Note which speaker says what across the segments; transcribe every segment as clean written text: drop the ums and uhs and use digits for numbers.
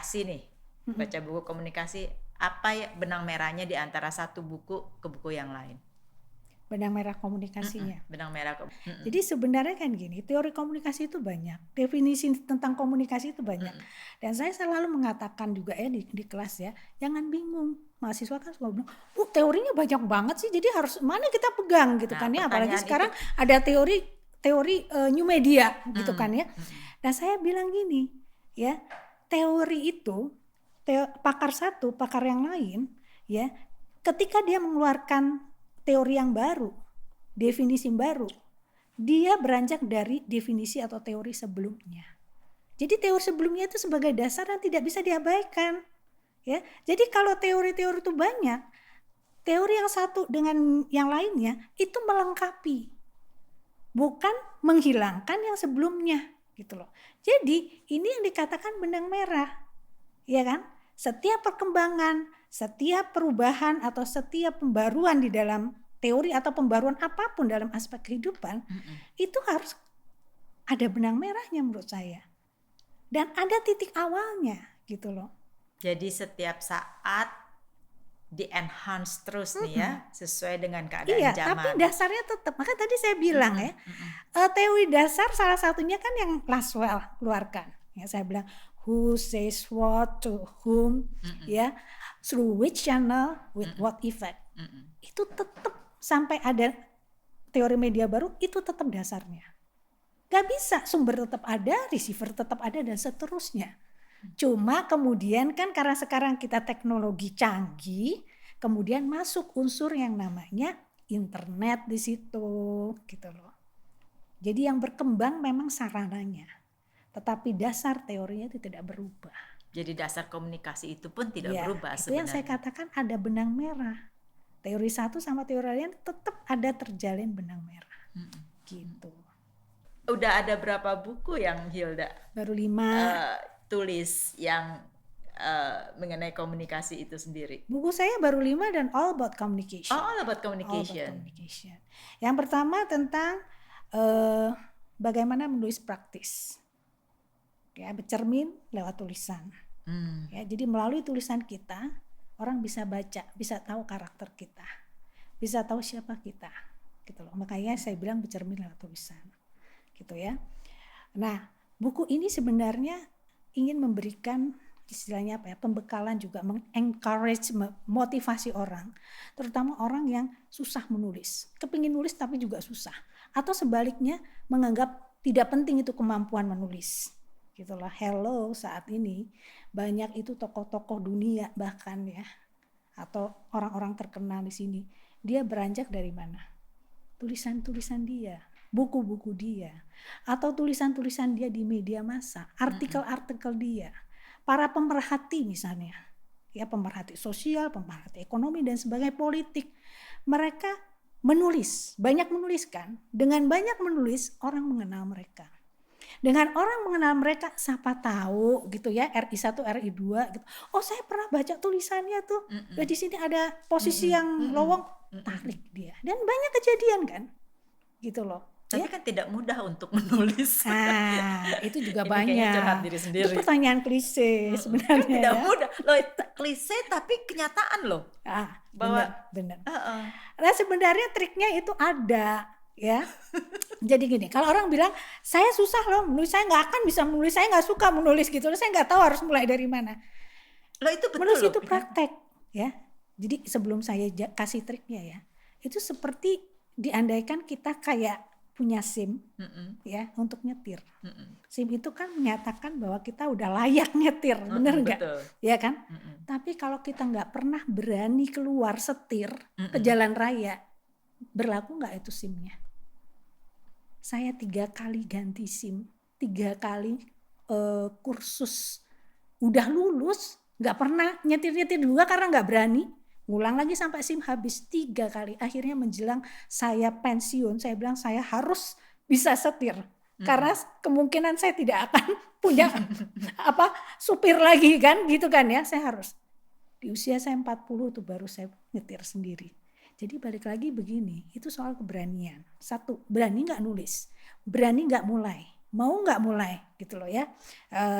Speaker 1: komunikasi nih, baca buku komunikasi, apa ya benang merahnya di antara satu buku ke buku yang lain?
Speaker 2: Benang merah komunikasinya.
Speaker 1: Benang merah.
Speaker 2: Jadi sebenarnya kan gini, teori komunikasi itu banyak, definisi tentang komunikasi itu banyak. Dan saya selalu mengatakan juga ya di kelas ya, jangan bingung. Mahasiswa kan suka bilang, teorinya banyak banget sih, jadi harus mana kita pegang gitu kan ya. Apalagi sekarang ada teori new media gitu kan ya. Dan saya bilang gini ya, teori itu pakar satu, pakar yang lain ya, ketika dia mengeluarkan teori yang baru, definisi baru, dia beranjak dari definisi atau teori sebelumnya. Jadi teori sebelumnya itu sebagai dasar dan tidak bisa diabaikan. Ya, jadi kalau teori-teori itu banyak, teori yang satu dengan yang lainnya itu melengkapi, bukan menghilangkan yang sebelumnya, gitu loh. Jadi ini yang dikatakan benang merah, ya kan? Setiap perkembangan, setiap perubahan atau setiap pembaruan di dalam teori atau pembaruan apapun dalam aspek kehidupan itu harus ada benang merahnya menurut saya. Dan ada titik awalnya gitu loh.
Speaker 1: Jadi setiap saat di-enhance terus nih ya, sesuai dengan keadaan
Speaker 2: iya,
Speaker 1: zaman.
Speaker 2: Tapi dasarnya tetap, maka tadi saya bilang teori dasar salah satunya kan yang Laswell keluarkan. Ya, saya bilang who says what to whom, ya, through which channel with what effect. Itu tetap sampai ada teori media baru itu tetap dasarnya. Gak bisa, sumber tetap ada, receiver tetap ada dan seterusnya. Cuma kemudian kan karena sekarang kita teknologi canggih, kemudian masuk unsur yang namanya internet di situ, gitu loh. Jadi yang berkembang memang sarananya. Tetapi dasar teorinya itu tidak berubah.
Speaker 1: Jadi dasar komunikasi itu pun tidak berubah
Speaker 2: itu
Speaker 1: sebenarnya.
Speaker 2: yang saya katakan ada benang merah. Teori satu sama teori lain tetap ada terjalin benang merah. Gitu.
Speaker 1: Udah ada berapa buku yang Hilda?
Speaker 2: Baru 5.
Speaker 1: Tulis yang mengenai komunikasi itu sendiri.
Speaker 2: Buku saya baru 5 dan all about communication.
Speaker 1: All about communication.
Speaker 2: All about communication. Yang pertama tentang bagaimana menulis praktis. Ya, bercermin lewat tulisan. Ya, jadi melalui tulisan kita orang bisa baca, bisa tahu karakter kita, bisa tahu siapa kita, gitu loh. Makanya saya bilang bercermin lewat tulisan, gitu ya. Nah, buku ini sebenarnya ingin memberikan istilahnya apa ya, pembekalan juga, mengencourage, motivasi orang, terutama orang yang susah menulis, kepingin nulis tapi juga susah, atau sebaliknya menganggap tidak penting itu kemampuan menulis. Gitulah. Hello, saat ini banyak itu tokoh-tokoh dunia bahkan ya, atau orang-orang terkenal di sini, dia beranjak dari mana? Tulisan-tulisan dia, buku-buku dia, atau tulisan-tulisan dia di media massa, artikel-artikel dia, para pemerhati misalnya, ya, pemerhati sosial, pemerhati ekonomi dan sebagainya, politik, mereka menulis, banyak menuliskan. Dengan banyak menulis orang mengenal mereka. Dengan orang mengenal mereka, siapa tahu gitu ya, RI1, RI2 gitu. Oh, saya pernah baca tulisannya tuh. Di sini ada posisi yang lowong, tarik dia. Dan banyak kejadian kan. Gitu loh.
Speaker 1: Tapi kan tidak mudah untuk menulis.
Speaker 2: Nah, itu juga
Speaker 1: Ini
Speaker 2: banyak.
Speaker 1: curhat diri sendiri.
Speaker 2: Itu pertanyaan klise sebenarnya.
Speaker 1: Kan tidak mudah. Loh, klise tapi kenyataan loh.
Speaker 2: Bahwa benar. Nah, sebenarnya triknya itu ada. Ya, jadi gini, kalau orang bilang saya susah loh menulis, saya nggak akan bisa menulis, saya nggak suka menulis gitu, saya nggak tahu harus mulai dari mana.
Speaker 1: Loh, itu betul
Speaker 2: menulis
Speaker 1: loh,
Speaker 2: itu praktek ya. Jadi sebelum saya kasih triknya ya, itu seperti diandaikan kita kayak punya SIM ya untuk nyetir. SIM itu kan menyatakan bahwa kita udah layak nyetir, bener nggak? Ya kan? Tapi kalau kita nggak pernah berani keluar setir ke jalan raya, berlaku nggak itu SIM-nya? Saya 3 kali ganti SIM, 3 kali kursus, udah lulus, nggak pernah nyetir-nyetir juga karena nggak berani, ngulang lagi sampai SIM habis 3 kali. Akhirnya menjelang saya pensiun, saya bilang saya harus bisa setir, karena kemungkinan saya tidak akan punya supir lagi kan, gitu kan ya. Saya harus, di usia saya 40 tuh baru saya nyetir sendiri. Jadi balik lagi begini, itu soal keberanian. 1, berani nggak nulis, berani nggak mulai, mau nggak mulai gitu loh ya.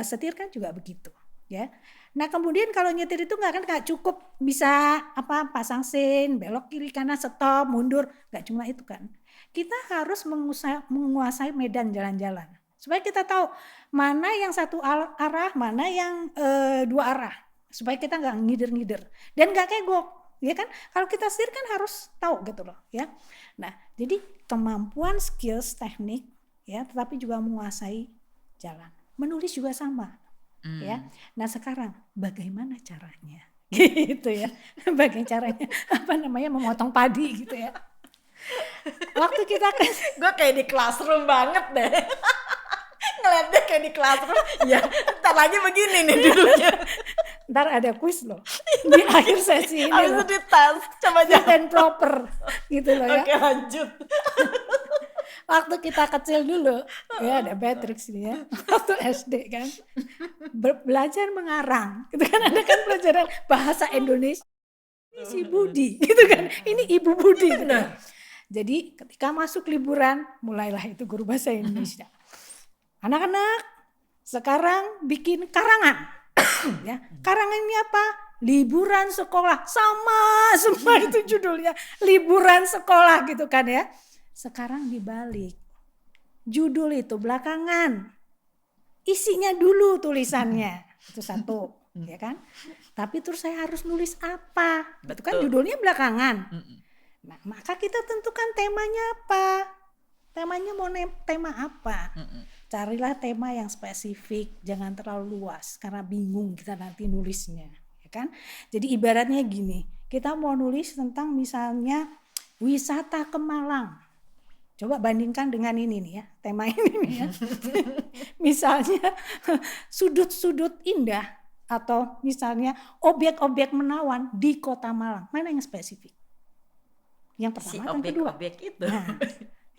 Speaker 2: Setir kan juga begitu. ya. Nah kemudian kalau nyetir itu nggak cukup bisa pasang sein, belok kiri kanan, stop, mundur, nggak cuma itu kan. Kita harus menguasai medan jalan-jalan supaya kita tahu mana yang satu arah, mana yang dua arah, supaya kita nggak ngider-ngider dan nggak kegok, ya kan? Kalau kita setir kan harus tahu gitu loh, ya. Nah jadi kemampuan, skills, teknik, ya, tetapi juga menguasai jalan. Menulis juga sama. Ya. Nah sekarang bagaimana caranya? Gitu ya. Bagaimana caranya memotong padi gitu ya. Waktu kita
Speaker 1: gue kayak di classroom banget deh. Ngeliatnya kayak di classroom. Ya, ntar lagi begini nih duduknya.
Speaker 2: Ntar ada kuis loh di akhir sesi ini.
Speaker 1: Habis itu di tes, coba
Speaker 2: dan proper gitu loh ya.
Speaker 1: Oke, lanjut.
Speaker 2: Waktu kita kecil dulu, ya ada Beatrix nih ya, waktu SD kan, belajar mengarang, itu kan ada kan pelajaran bahasa Indonesia, ini si Budi, gitu kan, ini Ibu Budi. Gitu. Jadi ketika masuk liburan, mulailah itu guru bahasa Indonesia. Anak-anak sekarang bikin karangan, ya, karangan ini apa? Liburan sekolah, sama semua itu judulnya, liburan sekolah gitu kan ya. Sekarang dibalik, judul itu belakangan, isinya dulu tulisannya, itu satu, ya kan? Tapi terus saya harus nulis apa? Itu kan judulnya belakangan. Nah, maka kita tentukan temanya apa? Temanya mau tema apa? Carilah tema yang spesifik, jangan terlalu luas, karena bingung kita nanti nulisnya, ya kan? Jadi ibaratnya gini, kita mau nulis tentang misalnya wisata ke Malang. Coba bandingkan dengan ini nih ya, tema ini nih ya. Misalnya sudut-sudut indah atau misalnya objek-objek menawan di Kota Malang. Mana yang spesifik? Yang pertama atau kedua?
Speaker 1: Objek itu.
Speaker 2: Nah,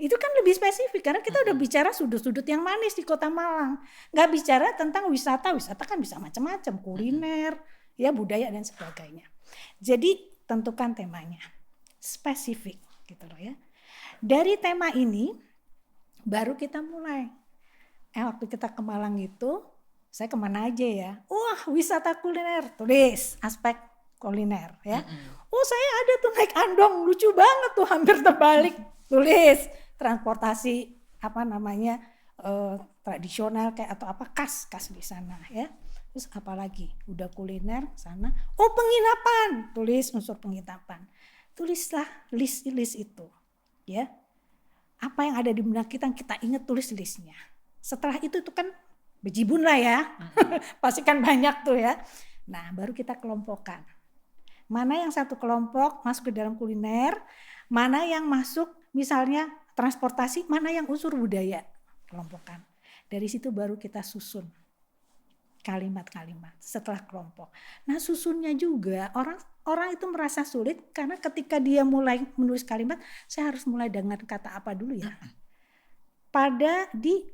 Speaker 2: itu kan lebih spesifik karena kita udah bicara sudut-sudut yang manis di Kota Malang. Nggak bicara tentang wisata kan bisa macam-macam, kuliner, ya budaya dan sebagainya. Jadi tentukan temanya, spesifik gitu loh ya. Dari tema ini baru kita mulai. Waktu kita ke Malang itu, saya kemana aja ya? Wah, wisata kuliner, tulis aspek kuliner ya. Oh, saya ada tuh naik andong, lucu banget tuh, hampir terbalik, tulis transportasi tradisional kayak atau khas di sana ya. Terus apalagi? Udah kuliner sana. Oh, penginapan, tulis unsur penginapan. Tulislah list itu. Ya, apa yang ada di benak kita ingat, tulis listnya. Setelah itu kan bejibun lah ya, pasti kan banyak tuh ya. Nah baru kita kelompokkan, mana yang satu kelompok masuk ke dalam kuliner, mana yang masuk misalnya transportasi, mana yang unsur budaya, kelompokkan. Dari situ baru kita susun kalimat-kalimat setelah kelompok. Nah susunnya juga orang itu merasa sulit karena ketika dia mulai menulis kalimat, saya harus mulai dengan kata apa dulu ya.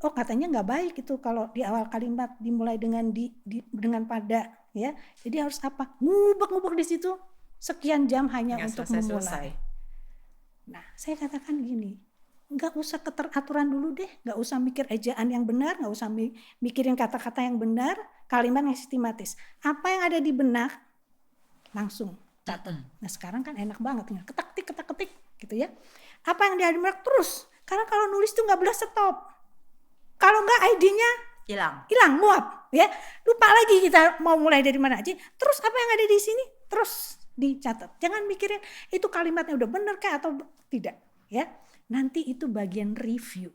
Speaker 2: Katanya nggak baik itu kalau di awal kalimat dimulai dengan dengan pada ya. Jadi harus apa? Ngubek-ngubek di situ sekian jam hanya untuk memulai. Nah saya katakan gini, nggak usah keteraturan dulu deh, nggak usah mikir ejaan yang benar, nggak usah mikirin kata-kata yang benar, kalimat yang sistematis. Apa yang ada di benak langsung catat. Nah sekarang kan enak banget tinggal ketik gitu ya. Apa yang dia di benak terus, karena kalau nulis tuh nggak boleh stop. Kalau nggak ID-nya hilang, nguap ya. Lupa lagi kita mau mulai dari mana aja. Terus apa yang ada di sini terus dicatat. Jangan mikirin itu kalimatnya udah benar kayak atau tidak ya. Nanti itu bagian review.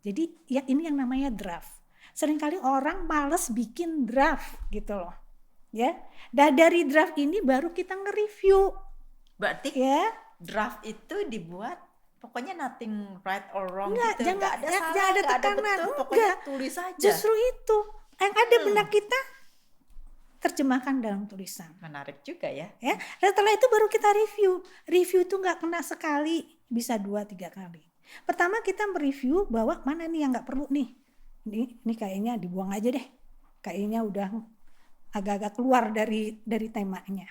Speaker 2: Jadi ya ini yang namanya draft. Seringkali orang males bikin draft gitu loh. Ya. Dan dari draft ini baru kita nge-review.
Speaker 1: Berarti ya, draft itu dibuat pokoknya nothing right or wrong gitu. Enggak ada salah, enggak ada tekanan. Pokoknya tulis aja.
Speaker 2: Justru itu yang ada benak kita terjemahkan dalam tulisan.
Speaker 1: Menarik juga ya.
Speaker 2: Ya. Setelah itu baru kita review. Review itu nggak kena sekali, bisa 2-3 kali. Pertama kita mereview bahwa mana nih yang nggak perlu nih. Ini kayaknya dibuang aja deh. Kayaknya udah agak-agak keluar dari temanya.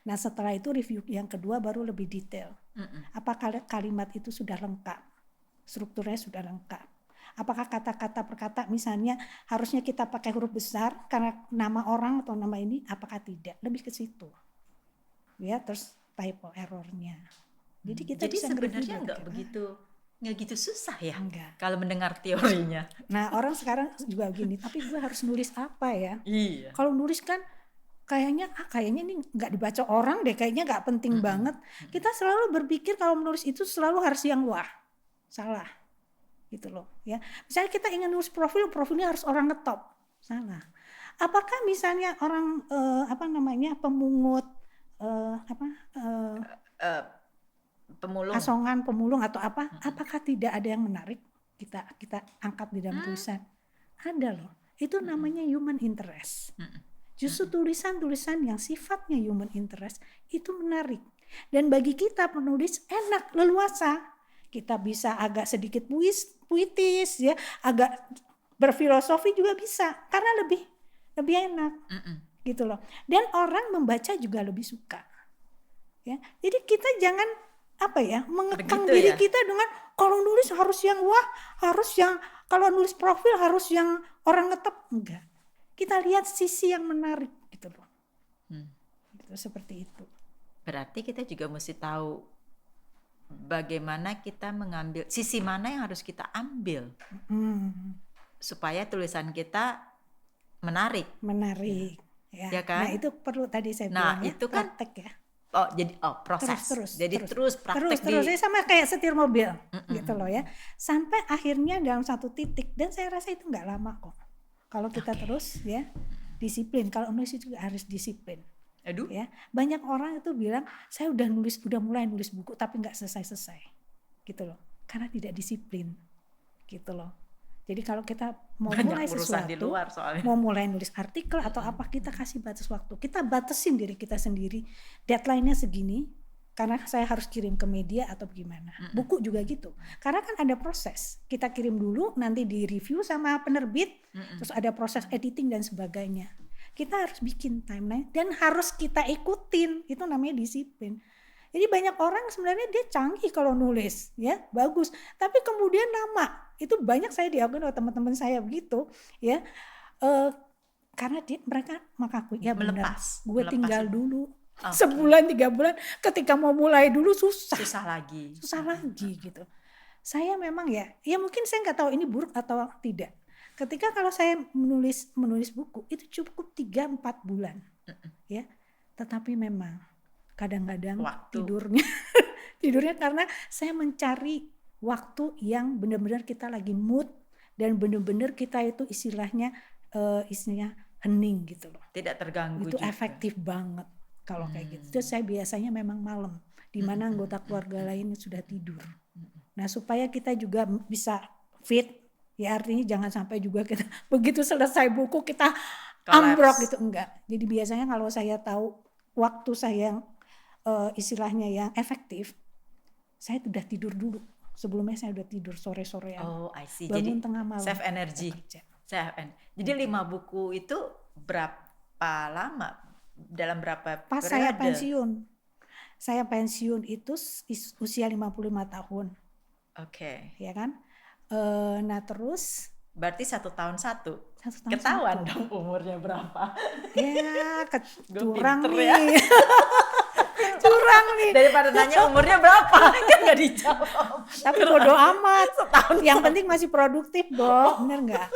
Speaker 2: Nah setelah itu review yang kedua baru lebih detail. Apakah kalimat itu sudah lengkap, strukturnya sudah lengkap. Apakah kata-kata per kata misalnya harusnya kita pakai huruf besar karena nama orang atau nama ini, apakah tidak? Lebih ke situ. Ya, terus typo errornya. Jadi kita
Speaker 1: Jadi
Speaker 2: bisa
Speaker 1: sebenarnya nggak gitu susah ya. Enggak. Kalau mendengar teorinya.
Speaker 2: Nah, orang sekarang juga gini, tapi gue harus nulis apa ya?
Speaker 1: Iya.
Speaker 2: Kalau nulis kan kayaknya ini nggak dibaca orang deh, kayaknya nggak penting banget. Kita selalu berpikir kalau menulis itu selalu harus yang wah, salah gitu loh ya. Misalnya kita ingin nulis profilnya harus orang ngetop, salah. Apakah misalnya orang pemungut asongan, pemulung atau apa, apakah tidak ada yang menarik kita angkat di dalam tulisan? Ada loh, itu namanya human interest. Justru tulisan-tulisan yang sifatnya human interest itu menarik. Dan bagi kita penulis enak, leluasa. Kita bisa agak sedikit puitis ya, agak berfilosofi juga bisa karena lebih enak. Gitu loh. Dan orang membaca juga lebih suka. Ya. Jadi kita jangan mengekang diri kita dengan kalau nulis harus yang wah, harus yang kalau nulis profil harus yang orang ngetop, enggak. Kita lihat sisi yang menarik gitu loh. Gitu, seperti itu.
Speaker 1: Berarti kita juga mesti tahu bagaimana kita mengambil sisi mana yang harus kita ambil supaya tulisan kita menarik.
Speaker 2: Ya
Speaker 1: kan?
Speaker 2: Nah itu perlu tadi saya bilang
Speaker 1: itu kan
Speaker 2: praktek ya.
Speaker 1: Proses. Terus praktek
Speaker 2: terus. Saya sama kayak setir mobil gitu loh ya. Sampai akhirnya dalam satu titik, dan saya rasa itu nggak lama kok. Kalau kita terus ya disiplin. Kalau nulis itu juga harus disiplin.
Speaker 1: Aduh.
Speaker 2: Ya, banyak orang itu bilang saya udah mulai nulis buku tapi nggak selesai gitu loh. Karena tidak disiplin gitu loh. Jadi kalau kita mau mulai sesuatu,
Speaker 1: di luar
Speaker 2: mau mulai nulis artikel atau apa, kita kasih batas waktu. Kita batasin diri kita sendiri. Deadline-nya segini, karena saya harus kirim ke media atau gimana. Buku juga gitu. Karena kan ada proses. Kita kirim dulu, nanti di review sama penerbit, terus ada proses editing dan sebagainya. Kita harus bikin timeline dan harus kita ikutin. Itu namanya disiplin. Jadi banyak orang sebenarnya dia canggih kalau nulis, ya bagus. Tapi kemudian lama. Itu banyak saya diakui oleh teman-teman saya begitu, ya. Karena mereka mengaku ya benar. Gue tinggal dulu. Sebulan 3 bulan, ketika mau mulai dulu susah lagi gitu. Saya memang ya mungkin saya nggak tahu ini buruk atau tidak. Ketika kalau saya menulis buku itu cukup 3-4 bulan, ya. Tetapi memang kadang-kadang tidurnya karena saya mencari waktu yang benar-benar kita lagi mood dan benar-benar kita itu istilahnya hening gitu loh.
Speaker 1: Tidak terganggu.
Speaker 2: Itu juga efektif banget kalau kayak gitu. Terus saya biasanya memang malam di mana anggota keluarga lain sudah tidur. Nah, supaya kita juga bisa fit, ya artinya jangan sampai juga kita begitu selesai buku kita ambruk gitu, enggak. Jadi biasanya kalau saya tahu waktu saya istilahnya yang efektif, saya sudah tidur dulu. Sebelumnya saya udah tidur sore-sorean.
Speaker 1: Oh, I see.
Speaker 2: Bangun
Speaker 1: jadi
Speaker 2: tengah malam.
Speaker 1: Save energy. Jadi 5 buku itu berapa lama? Dalam berapa
Speaker 2: Pas
Speaker 1: periode?
Speaker 2: Saya pensiun itu usia 55 tahun.
Speaker 1: Oke.
Speaker 2: Ya kan? Nah terus.
Speaker 1: Berarti 1 tahun 1. Ketahuan dong umurnya berapa?
Speaker 2: Ya curang nih. Curang nih.
Speaker 1: Daripada nanya umurnya berapa kan nggak dijawab.
Speaker 2: Tapi bodo amat. Yang penting masih produktif, bener nggak?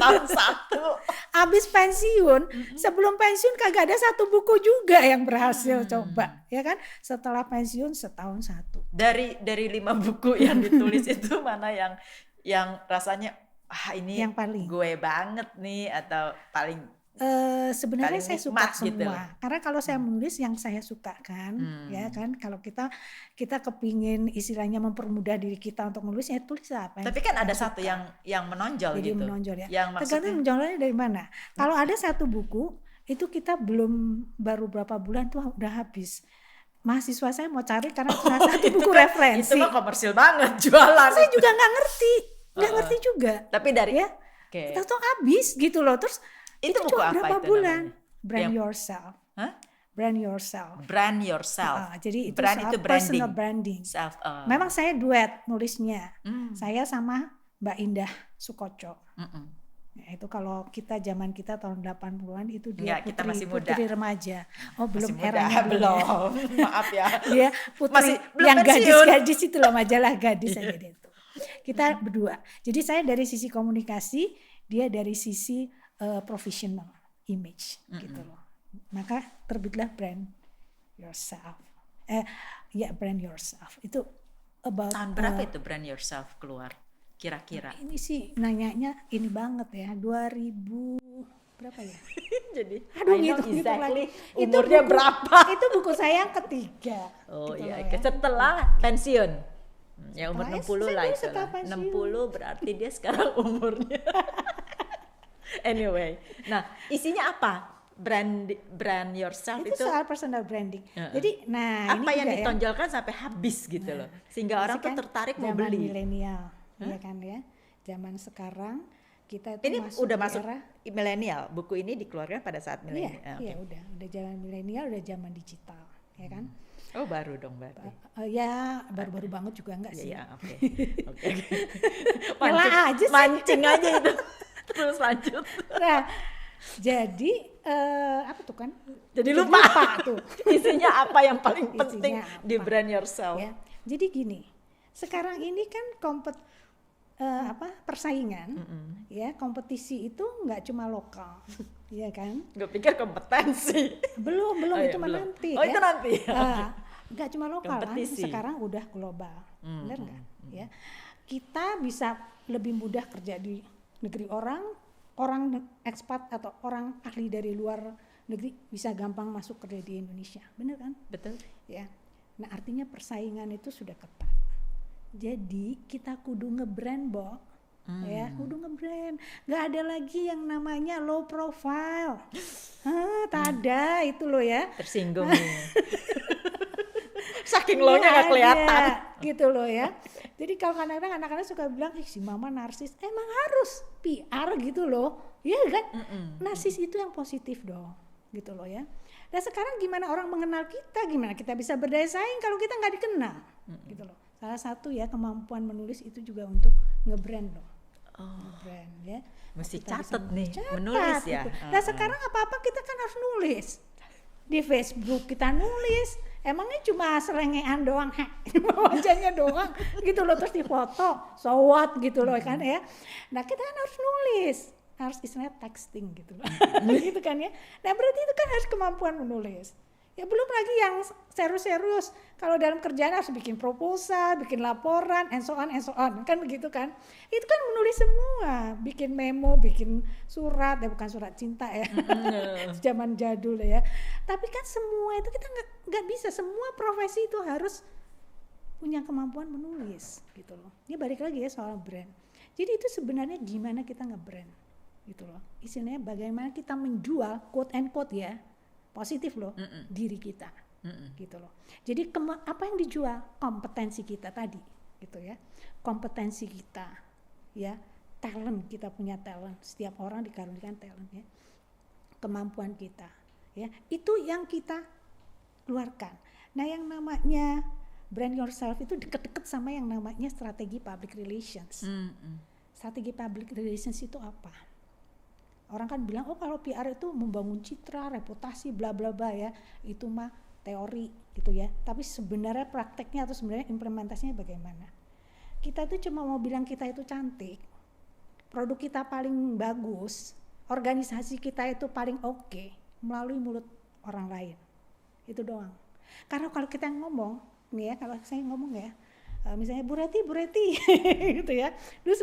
Speaker 1: Tahun 1.
Speaker 2: Abis pensiun, sebelum pensiun kagak ada 1 buku juga yang berhasil coba, ya kan? Setelah pensiun setahun 1.
Speaker 1: Dari 5 buku yang ditulis itu mana yang rasanya ini yang paling gue banget nih atau paling
Speaker 2: sebenarnya saya suka semua
Speaker 1: gitu.
Speaker 2: Karena kalau saya menulis yang saya suka kan, ya kan, kalau kita kepingin istilahnya mempermudah diri kita untuk menulis, ya tulis apa.
Speaker 1: Tapi kan ada satu yang menonjol. Jadi
Speaker 2: gitu. Menonjol ya.
Speaker 1: Yang
Speaker 2: tergantung menonjolnya dari mana. Kalau ada 1 buku itu kita baru berapa bulan tuh udah habis. Mahasiswa saya mau cari karena salah satu buku referensi.
Speaker 1: Itu mah komersil banget jualan.
Speaker 2: Saya juga nggak ngerti juga.
Speaker 1: Tapi dari
Speaker 2: ya, kita tuh habis gitu loh. Terus itu
Speaker 1: buku
Speaker 2: cuma
Speaker 1: apa
Speaker 2: berapa
Speaker 1: itu
Speaker 2: bulan?
Speaker 1: namanya?
Speaker 2: Brand yourself.
Speaker 1: Hah?
Speaker 2: Brand yourself.
Speaker 1: Brand yourself.
Speaker 2: Jadi itu
Speaker 1: brand itu branding.
Speaker 2: Personal branding.
Speaker 1: Self.
Speaker 2: Memang saya duet nulisnya. Saya sama Mbak Indah Sukoco. Ya, itu kalau zaman kita tahun 80-an itu dia
Speaker 1: kita masih muda.
Speaker 2: putri remaja. Oh, belum
Speaker 1: masih
Speaker 2: eranya
Speaker 1: belum. Maaf ya.
Speaker 2: Dia putri yang gadis-gadis itu loh, majalah gadis aja itu. Kita berdua. Jadi saya dari sisi komunikasi, dia dari sisi professional image gitu loh. Maka terbitlah Brand Yourself. Brand Yourself. Itu about
Speaker 1: tahun berapa itu Brand Yourself keluar? Kira-kira.
Speaker 2: Ini sih nanyanya ini banget ya, 2000 berapa ya?
Speaker 1: Jadi,
Speaker 2: gitu lagi.
Speaker 1: Umurnya berapa?
Speaker 2: Itu buku saya yang ketiga.
Speaker 1: Oh
Speaker 2: gitu
Speaker 1: iya,
Speaker 2: ya.
Speaker 1: Setelah pensiun. Ya umur 60 lah itu. 60 berarti dia sekarang umurnya. Anyway, nah isinya apa? Brand Yourself itu
Speaker 2: soal personal branding. Jadi,
Speaker 1: apa
Speaker 2: ini
Speaker 1: yang ditonjolkan sampai habis gitu loh, sehingga orang tuh tertarik mau beli.
Speaker 2: Milenial, ya kan ya. Zaman sekarang kita itu
Speaker 1: ini udah masuk milenial. Buku ini dikeluarkan pada saat milenial.
Speaker 2: Iya, udah zaman milenial, udah zaman digital, ya kan.
Speaker 1: Oh baru dong berarti.
Speaker 2: Ya baru-baru banget juga enggak sih.
Speaker 1: Iya, oke.
Speaker 2: Mancing
Speaker 1: aja itu. Terus lanjut.
Speaker 2: Nah, jadi apa tuh kan?
Speaker 1: Jadi lupa
Speaker 2: tuh.
Speaker 1: Isinya apa yang paling penting di Brand Yourself?
Speaker 2: Ya. Jadi gini, sekarang ini kan persaingan, ya kompetisi itu nggak cuma lokal, ya kan?
Speaker 1: Gue pikir kompetensi.
Speaker 2: Belum itu nanti.
Speaker 1: Oh itu nanti.
Speaker 2: Nggak cuma lokal kan, sekarang udah global, benar nggak? Ya, kita bisa lebih mudah kerja di negeri orang ekspat atau orang ahli dari luar negeri bisa gampang masuk kerja di Indonesia, benar kan?
Speaker 1: Betul.
Speaker 2: Ya, nah artinya persaingan itu sudah ketat. Jadi kita kudu nge-brand, ya kudu nge-brand. Nggak ada lagi yang namanya low profile. Tak ada itu loh ya.
Speaker 1: Tersinggung nih. Saking low-nya nggak kelihatan.
Speaker 2: Gitu loh ya. Jadi kalau kadang-kadang anak-anak suka bilang, si mama narsis. Emang harus PR gitu loh. Iya kan? Narsis itu yang positif dong. Gitu loh ya. Nah sekarang gimana orang mengenal kita? Gimana kita bisa berdaya saing kalau kita nggak dikenal? Gitu loh. Salah satu ya kemampuan menulis itu juga untuk nge-brand loh. Nge-brand ya.
Speaker 1: Mesti catat nih, menulis ya.
Speaker 2: Gitu. Nah sekarang apa-apa kita kan harus nulis. Di Facebook kita nulis. Emangnya cuma selengean doang, wajahnya doang gitu loh, terus difoto, so what gitu loh kan ya. Nah kita kan harus nulis, harus istilahnya texting gitu loh. Gitu kan ya. Nah berarti itu kan harus kemampuan menulis. Ya belum lagi yang serius-serius. Kalau dalam kerjaan harus bikin proposal, bikin laporan, and so on, kan begitu kan. Itu kan menulis semua, bikin memo, bikin surat, bukan surat cinta ya, zaman jadul ya. Tapi kan semua itu kita nggak bisa, semua profesi itu harus punya kemampuan menulis gitu loh. Dia balik lagi ya soal brand. Jadi itu sebenarnya gimana kita nge-brand gitu loh. Istilahnya bagaimana kita menjual, quote and quote ya, positif loh, diri kita gitu loh. Jadi apa yang dijual? Kompetensi kita tadi gitu ya, kompetensi kita ya, talent, kita punya talent, setiap orang dikaruniakan talent ya, kemampuan kita ya, itu yang kita keluarkan. Nah yang namanya brand yourself itu deket-deket sama yang namanya strategi public relations. Strategi public relations itu apa? Orang kan bilang, oh kalau PR itu membangun citra, reputasi, bla bla bla ya, itu mah teori gitu ya. Tapi sebenarnya prakteknya atau sebenarnya implementasinya bagaimana? Kita itu cuma mau bilang kita itu cantik, produk kita paling bagus, organisasi kita itu paling oke melalui mulut orang lain. Itu doang. Karena kalau kita ngomong, nih ya, kalau saya ngomong ya, misalnya Bu Reti gitu ya, terus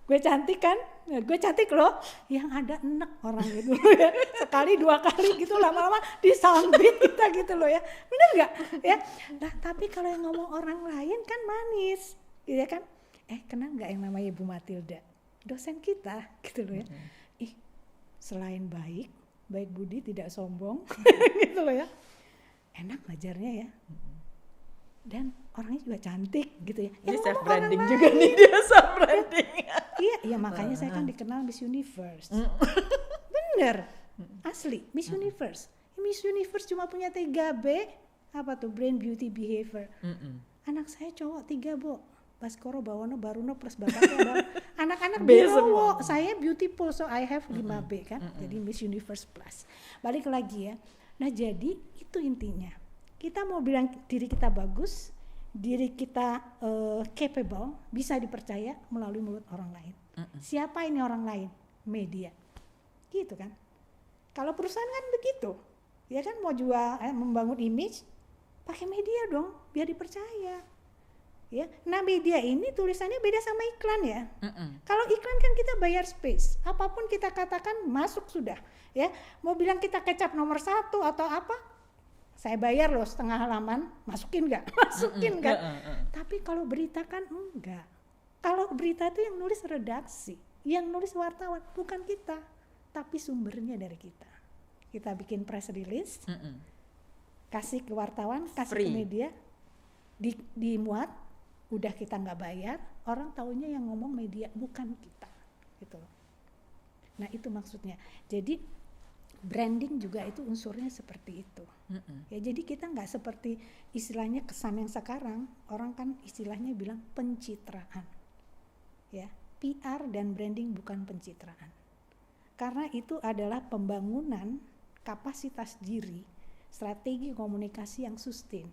Speaker 2: gue cantik kan, gue cantik loh, yang ada enek orang gitu ya, sekali dua kali gitu lama-lama disambit kita gitu loh ya, bener nggak ya? Nah tapi kalau yang ngomong orang lain kan manis, gitu ya kan? Kenal nggak yang namanya Ibu Matilda, dosen kita gitu loh ya? Selain baik budi, tidak sombong, gitu loh ya, enak ngajarnya ya. Dan orangnya juga cantik gitu ya.
Speaker 1: Dia self branding juga nih, dia self branding.
Speaker 2: Iya, makanya saya kan dikenal Miss Universe. Bener, asli Miss Universe. Miss Universe cuma punya 3B, apa tuh, brain, beauty, behavior. Anak saya cowok 3, Bu. Baskoro Bawono Baruno plus bapaknya adalah anak-anak
Speaker 1: B
Speaker 2: Binowo.
Speaker 1: semua.
Speaker 2: Saya beautiful so I have 5B kan. Jadi Miss Universe plus. Balik lagi ya. Nah jadi itu intinya. Kita mau bilang diri kita bagus, diri kita capable, bisa dipercaya melalui mulut orang lain. Siapa ini orang lain? Media. Gitu kan. Kalau perusahaan kan begitu. Ya kan mau jual, membangun image, pakai media dong biar dipercaya. Ya, nah media ini tulisannya beda sama iklan ya. Kalau iklan kan kita bayar space, apapun kita katakan masuk sudah. Ya, mau bilang kita kecap nomor 1 atau apa, saya bayar loh setengah halaman, masukin nggak? Masukin kan. Tapi kalau berita kan enggak. Kalau berita itu yang nulis redaksi, yang nulis wartawan, bukan kita, tapi sumbernya dari kita. Kita bikin press release, kasih ke wartawan, kasih
Speaker 1: Free.
Speaker 2: ke media, dimuat. Udah kita nggak bayar, orang taunya yang ngomong media bukan kita, gitu loh. Nah itu maksudnya. Jadi branding juga itu unsurnya seperti itu. Ya jadi kita nggak seperti istilahnya kesan yang sekarang orang kan istilahnya bilang pencitraan. Ya PR dan branding bukan pencitraan. Karena itu adalah pembangunan kapasitas diri, strategi komunikasi yang sustain,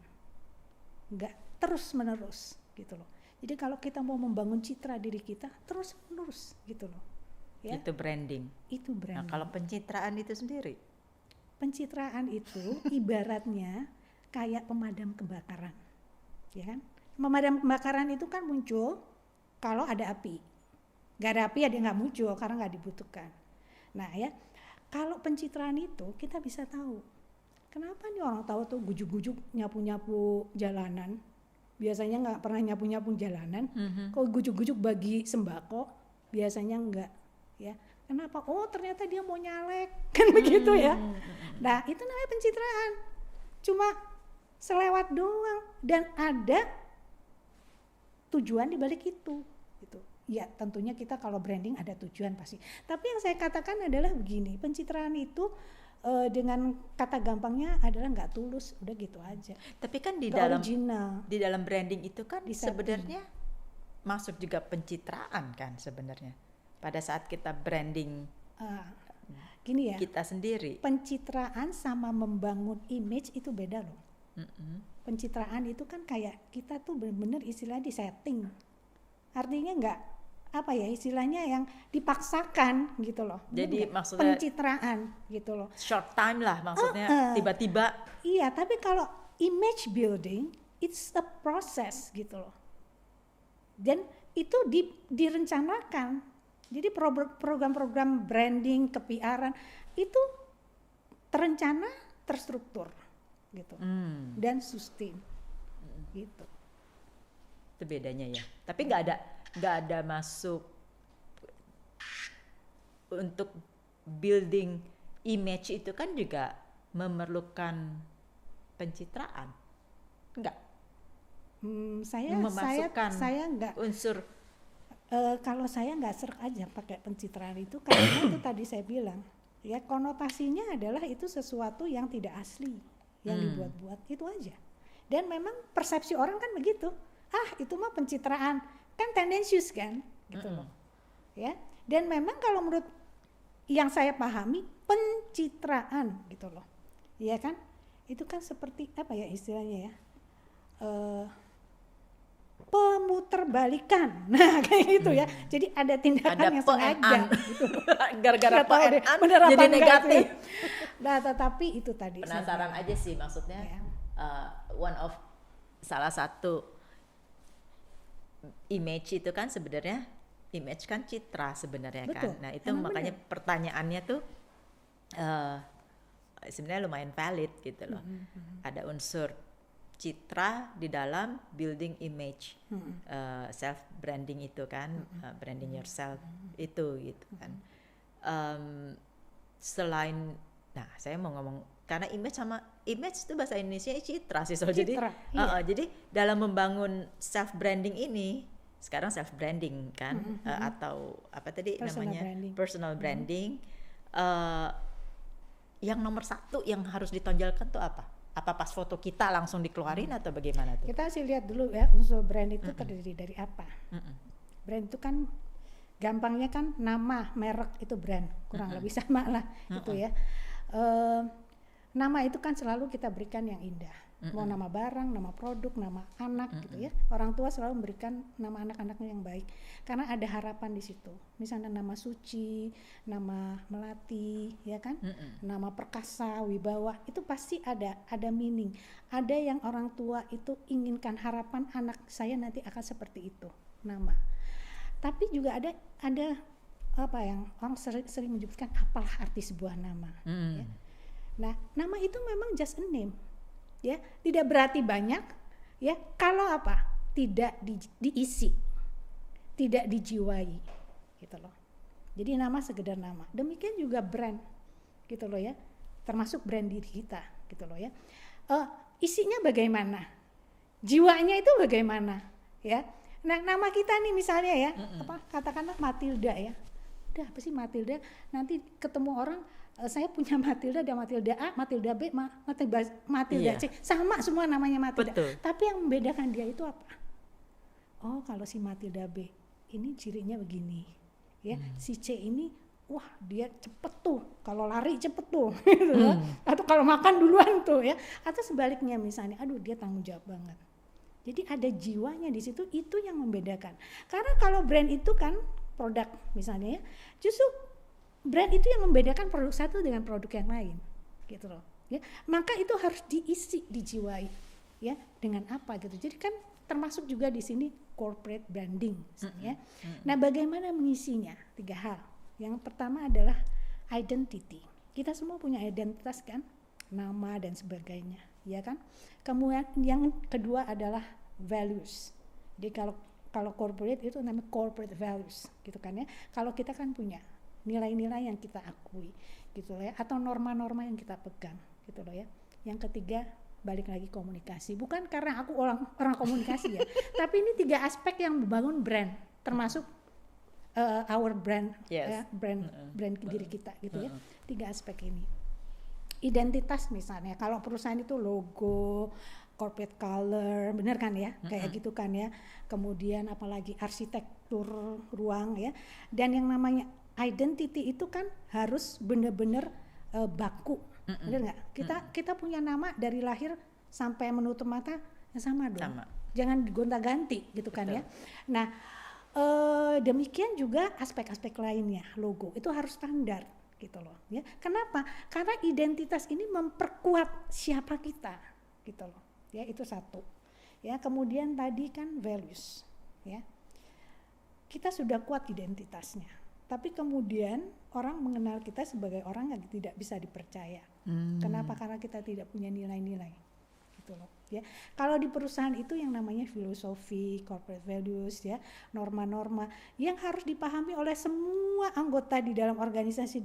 Speaker 2: nggak terus menerus. Gitu loh. Jadi kalau kita mau membangun citra diri kita terus menerus gitu loh. Ya.
Speaker 1: Itu branding.
Speaker 2: Itu branding.
Speaker 1: Nah, kalau pencitraan itu sendiri?
Speaker 2: Pencitraan itu ibaratnya kayak pemadam kebakaran. Ya kan? Pemadam kebakaran itu kan muncul kalau ada api. Gak ada api ya dia nggak muncul karena nggak dibutuhkan. Nah ya, kalau pencitraan itu kita bisa tahu. Kenapa nih orang tahu tuh gujuk-gujuk nyapu-nyapu jalanan? Biasanya nggak pernah nyapu-nyapu jalanan, kok gujuk-gujuk bagi sembako, biasanya enggak, ya. Kenapa? Oh ternyata dia mau nyalek, kan begitu ya. Nah itu namanya pencitraan, cuma selewat doang dan ada tujuan di balik itu, gitu. Ya tentunya kita kalau branding ada tujuan pasti. Tapi yang saya katakan adalah begini, pencitraan itu dengan kata gampangnya adalah nggak tulus, udah gitu aja.
Speaker 1: Tapi kan di dalam branding itu kan sebenarnya masuk juga pencitraan kan sebenarnya. Pada saat kita branding
Speaker 2: gini ya,
Speaker 1: kita sendiri.
Speaker 2: Pencitraan sama membangun image itu beda loh. Pencitraan itu kan kayak kita tuh benar-benar istilah di setting. Artinya nggak apa ya istilahnya yang dipaksakan gitu loh.
Speaker 1: Jadi maksudnya
Speaker 2: pencitraan gitu loh.
Speaker 1: Short time lah maksudnya tiba-tiba.
Speaker 2: Iya, tapi kalau image building it's a process gitu loh. Dan itu direncanakan. Jadi program-program branding, ke-PR-an itu terencana, terstruktur gitu. Dan sustain. Gitu.
Speaker 1: Itu bedanya ya. Tapi nggak ada masuk untuk building image itu kan juga memerlukan pencitraan, enggak?
Speaker 2: Saya nggak
Speaker 1: unsur.
Speaker 2: Kalau saya nggak serk aja pakai pencitraan itu karena itu tadi saya bilang ya konotasinya adalah itu sesuatu yang tidak asli, yang dibuat-buat itu aja. Dan memang persepsi orang kan begitu. Itu mah pencitraan. Kan tendensius kan gitu loh ya. Dan memang kalau menurut yang saya pahami pencitraan gitu loh ya kan itu kan seperti apa ya istilahnya ya pemuterbalikan kayak gitu ya. Jadi ada tindakan yang sengaja gitu
Speaker 1: gara-gara PNN jadi negatif ya.
Speaker 2: Nah tetapi itu tadi
Speaker 1: penasaran aja sih maksudnya ya. Salah satu image itu kan sebenarnya image kan citra sebenarnya. Betul. Kan. Nah itu makanya pertanyaannya tuh sebenarnya lumayan valid gitu loh. Ada unsur citra di dalam building image, self branding itu kan, branding yourself itu gitu kan. Selain, nah saya mau ngomong karena image itu bahasa Indonesia citra sih so
Speaker 2: citra,
Speaker 1: jadi dalam membangun self branding ini sekarang self branding kan atau apa tadi personal branding yang nomor satu yang harus ditonjolkan tuh apa Apa pas foto kita langsung dikeluarin atau bagaimana tuh?
Speaker 2: Kita sih lihat dulu ya unsur brand itu terdiri dari apa. Brand itu kan gampangnya kan nama, merek itu brand, kurang lebih sama lah gitu ya. Nama itu kan selalu kita berikan yang indah. Mau nama barang, nama produk, nama anak gitu ya. Orang tua selalu memberikan nama anak-anaknya yang baik karena ada harapan di situ. Misalnya nama Suci, nama Melati, ya kan? Nama Perkasa, Wibawa, itu pasti ada meaning. Ada yang orang tua itu inginkan, harapan anak saya nanti akan seperti itu, nama. Tapi juga ada apa yang orang sering menyebutkan apalah arti sebuah nama. Ya. Nah, nama itu memang just a name. Ya, tidak berarti banyak, ya. Kalau apa? Tidak diisi, tidak dijiwai, gitu loh. Jadi nama sekedar nama. Demikian juga brand, gitu loh ya. Termasuk brand diri kita, gitu loh ya. Isinya bagaimana? Jiwanya itu bagaimana, ya? Nah, nama kita nih misalnya ya, katakanlah Matilda ya. Udah apa sih Matilda? Nanti ketemu orang, saya punya Matilda, ada Matilda A, Matilda B, Matilda C, sama semua namanya Matilda.
Speaker 1: Betul.
Speaker 2: Tapi yang membedakan dia itu apa? Oh, kalau si Matilda B ini cirinya begini, ya. Si C ini, wah dia cepet tuh, kalau lari cepet tuh, gitu loh. Atau kalau makan duluan tuh ya. Atau sebaliknya misalnya, aduh dia tanggung jawab banget. Jadi ada jiwanya di situ, itu yang membedakan. Karena kalau brand itu kan produk misalnya ya, justru brand itu yang membedakan produk satu dengan produk yang lain, gitu loh. Ya, maka itu harus diisi, dijiwai, ya, dengan apa gitu. Jadi kan termasuk juga di sini corporate branding, ya. Nah, bagaimana mengisinya? 3 hal. Yang pertama adalah identity. Kita semua punya identitas kan, nama dan sebagainya, ya kan. Kemudian yang kedua adalah values. Jadi kalau corporate itu namanya corporate values, gitu kan ya. Kalau kita kan punya nilai-nilai yang kita akui, gitu loh ya, atau norma-norma yang kita pegang, gitu loh ya. Yang ketiga, balik lagi komunikasi. Bukan karena aku orang komunikasi ya, tapi ini 3 aspek yang membangun brand, termasuk our brand, ya, brand diri kita, gitu ya. 3 aspek ini. Identitas misalnya, kalau perusahaan itu logo, corporate color, bener kan ya, kayak gitu kan ya. Kemudian apalagi arsitektur ruang ya, dan yang namanya identity itu kan harus benar-benar baku, benar nggak? Kita punya nama dari lahir sampai menutup mata sama dong. Sama. Jangan digonta-ganti gitu kan. Betul. Ya. Nah demikian juga aspek-aspek lainnya, logo itu harus standar gitu loh. Ya. Kenapa? Karena identitas ini memperkuat siapa kita gitu loh. Ya itu satu. Ya kemudian tadi kan values. Ya kita sudah kuat identitasnya. Tapi kemudian orang mengenal kita sebagai orang yang tidak bisa dipercaya. Kenapa? Karena kita tidak punya nilai-nilai, gitu loh. Ya, kalau di perusahaan itu yang namanya filosofi, corporate values, ya, norma-norma yang harus dipahami oleh semua anggota di dalam organisasi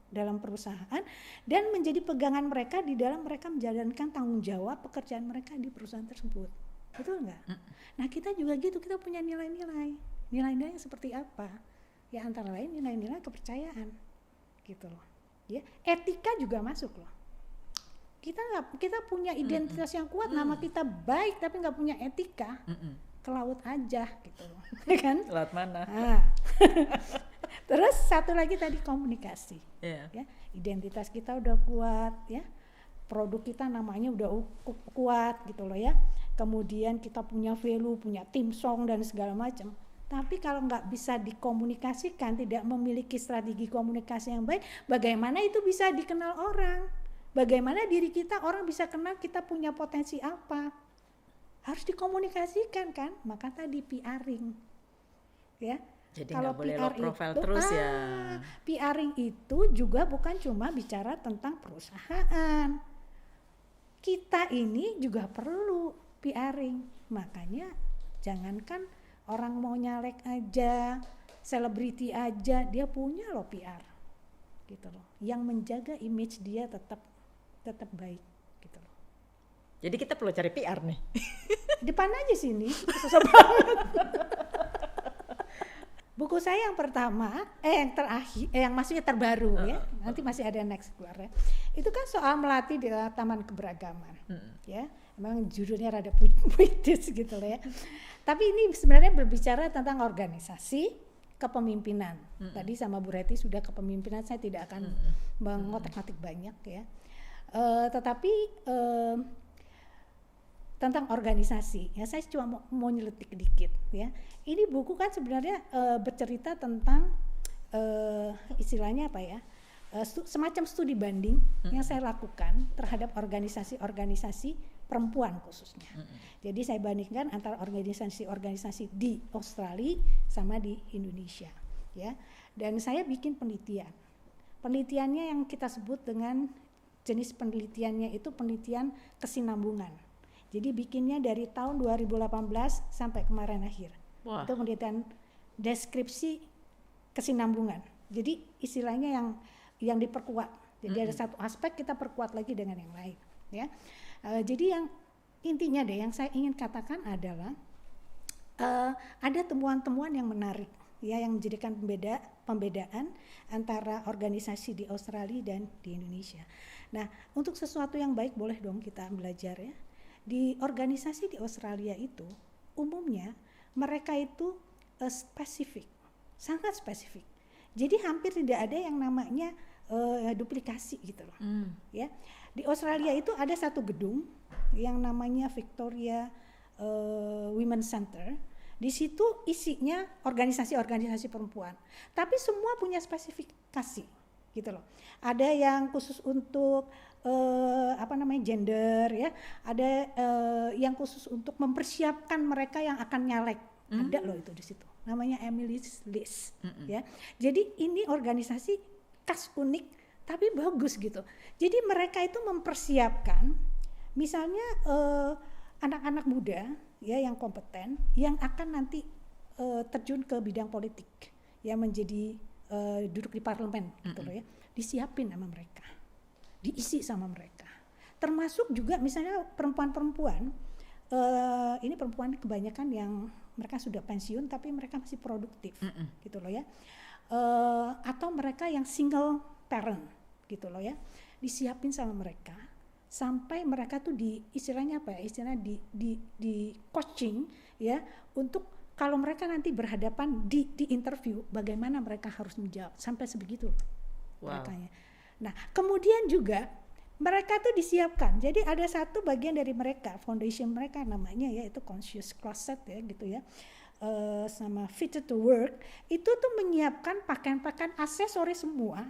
Speaker 2: dalam perusahaan dan menjadi pegangan mereka di dalam mereka menjalankan tanggung jawab pekerjaan mereka di perusahaan tersebut. Betul nggak? Nah kita juga gitu, kita punya nilai-nilai. Nilai-nilai seperti apa? Ya antara lain nilai-nilai kepercayaan gitu loh ya, etika juga masuk loh. Kita punya identitas yang kuat, nama kita baik tapi nggak punya etika, ke laut aja gitu loh kan,
Speaker 1: laut mana.
Speaker 2: Terus satu lagi tadi komunikasi, ya identitas kita udah kuat ya, produk kita namanya udah kuat gitu loh ya, kemudian kita punya value, punya tim song dan segala macam. Tapi kalau nggak bisa dikomunikasikan, tidak memiliki strategi komunikasi yang baik, bagaimana itu bisa dikenal orang? Bagaimana diri kita, orang bisa kenal kita punya potensi apa? Harus dikomunikasikan kan? Maka tadi PRing, ya.
Speaker 1: Jadi nggak boleh low profile terus ya.
Speaker 2: PRing itu juga bukan cuma bicara tentang perusahaan. Kita ini juga perlu PRing. Makanya jangankan orang mau nyalek aja, selebriti aja, dia punya loh PR, gitu loh, yang menjaga image dia tetap baik, gitu loh.
Speaker 1: Jadi kita perlu cari PR nih.
Speaker 2: Depan aja sini, susah banget. Buku saya yang pertama, yang terakhir, yang maksudnya terbaru ya, nanti masih ada next keluar ya. Itu kan soal melatih di Taman Keberagaman, ya. Memang judulnya rada puitis gitu loh ya. Tapi ini sebenarnya berbicara tentang organisasi, kepemimpinan. Tadi sama Bu Reti sudah kepemimpinan, saya tidak akan mengotak-atik banyak ya. Tetapi tentang organisasi ya, saya cuma mau nyeletik dikit ya. Ini buku kan sebenarnya bercerita tentang istilahnya apa ya, semacam studi banding yang saya lakukan terhadap organisasi-organisasi perempuan khususnya. Jadi saya bandingkan antara organisasi-organisasi di Australia sama di Indonesia ya. Dan saya bikin penelitiannya yang kita sebut dengan jenis penelitiannya itu penelitian kesinambungan. Jadi bikinnya dari tahun 2018 sampai kemarin akhir. Wah. Itu penelitian deskripsi kesinambungan. Jadi istilahnya yang diperkuat. Jadi ada satu aspek kita perkuat lagi dengan yang lain. Ya. Jadi yang intinya yang saya ingin katakan adalah ada temuan-temuan yang menarik, ya, yang menjadikan pembedaan antara organisasi di Australia dan di Indonesia. Nah, untuk sesuatu yang baik boleh dong kita belajar ya. Di organisasi di Australia itu umumnya mereka itu spesifik, sangat spesifik. Jadi hampir tidak ada yang namanya duplikasi gitu loh. Ya. Di Australia itu ada satu gedung yang namanya Victoria Women's Center. Di situ isinya organisasi-organisasi perempuan, tapi semua punya spesifikasi gitu loh. Ada yang khusus untuk gender ya, ada yang khusus untuk mempersiapkan mereka yang akan nyalek. Ada loh itu di situ. Namanya Emily's List ya. Jadi ini organisasi khas unik tapi bagus gitu. Jadi mereka itu mempersiapkan misalnya anak-anak muda ya yang kompeten yang akan nanti terjun ke bidang politik yang menjadi duduk di parlemen gitu loh ya. Disiapin sama mereka. Diisi sama mereka. Termasuk juga misalnya perempuan-perempuan, ini perempuan kebanyakan yang mereka sudah pensiun tapi mereka masih produktif gitu loh ya. Atau mereka yang single parent gitu loh ya. Disiapin sama mereka sampai mereka tuh istilahnya apa ya? Istilahnya di coaching ya, untuk kalau mereka nanti berhadapan di interview bagaimana mereka harus menjawab, sampai sebegitu loh. Wow. Merekanya. Nah, kemudian juga mereka tuh disiapkan. Jadi ada satu bagian dari mereka, foundation mereka namanya ya itu conscious closet ya gitu ya. Sama Fit to Work itu tuh menyiapkan pakaian-pakaian aksesoris semua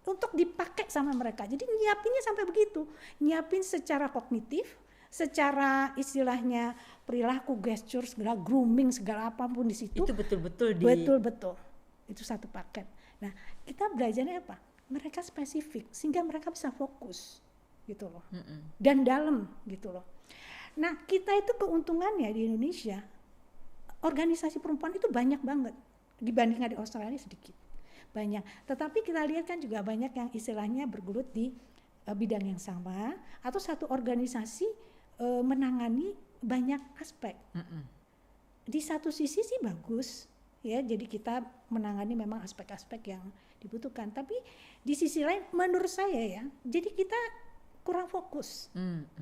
Speaker 2: untuk dipakai sama mereka. Jadi nyiapinnya sampai begitu. Nyiapin secara kognitif, secara istilahnya perilaku, gesture, segala grooming, segala apapun di situ.
Speaker 1: Itu betul-betul
Speaker 2: betul. Itu satu paket. Nah, kita belajarnya apa? Mereka spesifik sehingga mereka bisa fokus gitu loh. Dan dalam gitu loh. Nah, kita itu keuntungannya di Indonesia organisasi perempuan itu banyak banget dibandingkan di Australia sedikit. Banyak. Tetapi kita lihat kan juga banyak yang istilahnya bergelut di bidang yang sama atau satu organisasi menangani banyak aspek. Di satu sisi sih bagus ya, jadi kita menangani memang aspek-aspek yang dibutuhkan, tapi di sisi lain menurut saya ya, jadi kita kurang fokus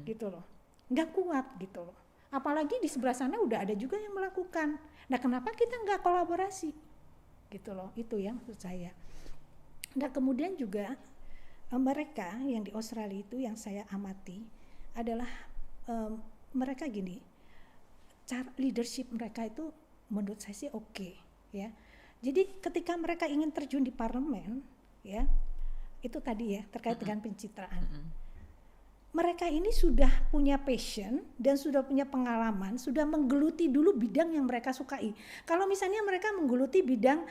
Speaker 2: gitu loh, nggak kuat gitu loh. Apalagi di sebelah sana udah ada juga yang melakukan. Nah, kenapa kita nggak kolaborasi gitu loh, itu yang menurut saya. Nah, kemudian juga mereka yang di Australia itu yang saya amati adalah mereka gini, cara leadership mereka itu menurut saya sih oke ya. Jadi ketika mereka ingin terjun di parlemen ya, itu tadi ya terkait dengan pencitraan. Mereka ini sudah punya passion dan sudah punya pengalaman, sudah menggeluti dulu bidang yang mereka sukai. Kalau misalnya mereka menggeluti bidang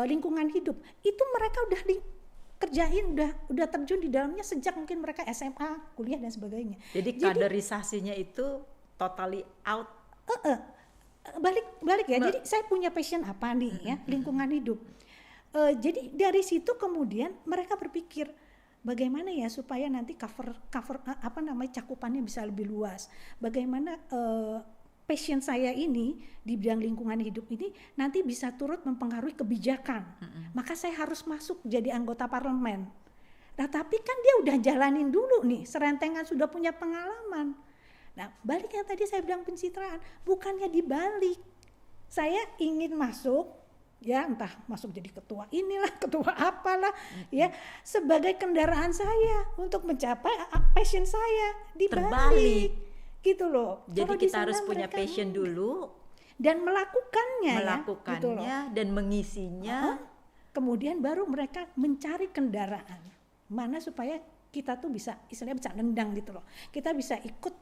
Speaker 2: lingkungan hidup, itu mereka udah dikerjain, udah terjun di dalamnya sejak mungkin mereka SMA, kuliah dan sebagainya.
Speaker 1: Jadi kaderisasinya itu totally out.
Speaker 2: Balik ya. Jadi saya punya passion apa nih ya, lingkungan hidup. Jadi dari situ kemudian mereka berpikir bagaimana ya supaya nanti cover cakupannya bisa lebih luas. Bagaimana passion saya ini di bidang lingkungan hidup ini nanti bisa turut mempengaruhi kebijakan. Maka saya harus masuk jadi anggota parlemen. Nah tapi kan dia udah jalanin dulu nih, serentengan sudah punya pengalaman. Nah balik yang tadi saya bilang pencitraan, bukannya dibalik. Saya ingin masuk, ya entah masuk jadi ketua inilah, ketua apalah, ya sebagai kendaraan saya untuk mencapai passion saya. Dibalik. Gitu loh.
Speaker 1: Jadi
Speaker 2: kalau
Speaker 1: kita harus punya passion dulu
Speaker 2: dan melakukannya
Speaker 1: gitu dan mengisinya.
Speaker 2: Kemudian baru mereka mencari kendaraan mana supaya kita tuh bisa istilahnya bisa nendang gitu loh. Kita bisa ikut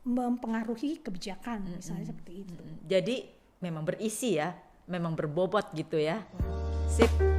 Speaker 2: mempengaruhi kebijakan misalnya seperti itu.
Speaker 1: Jadi memang berisi ya, memang berbobot gitu ya. Sip.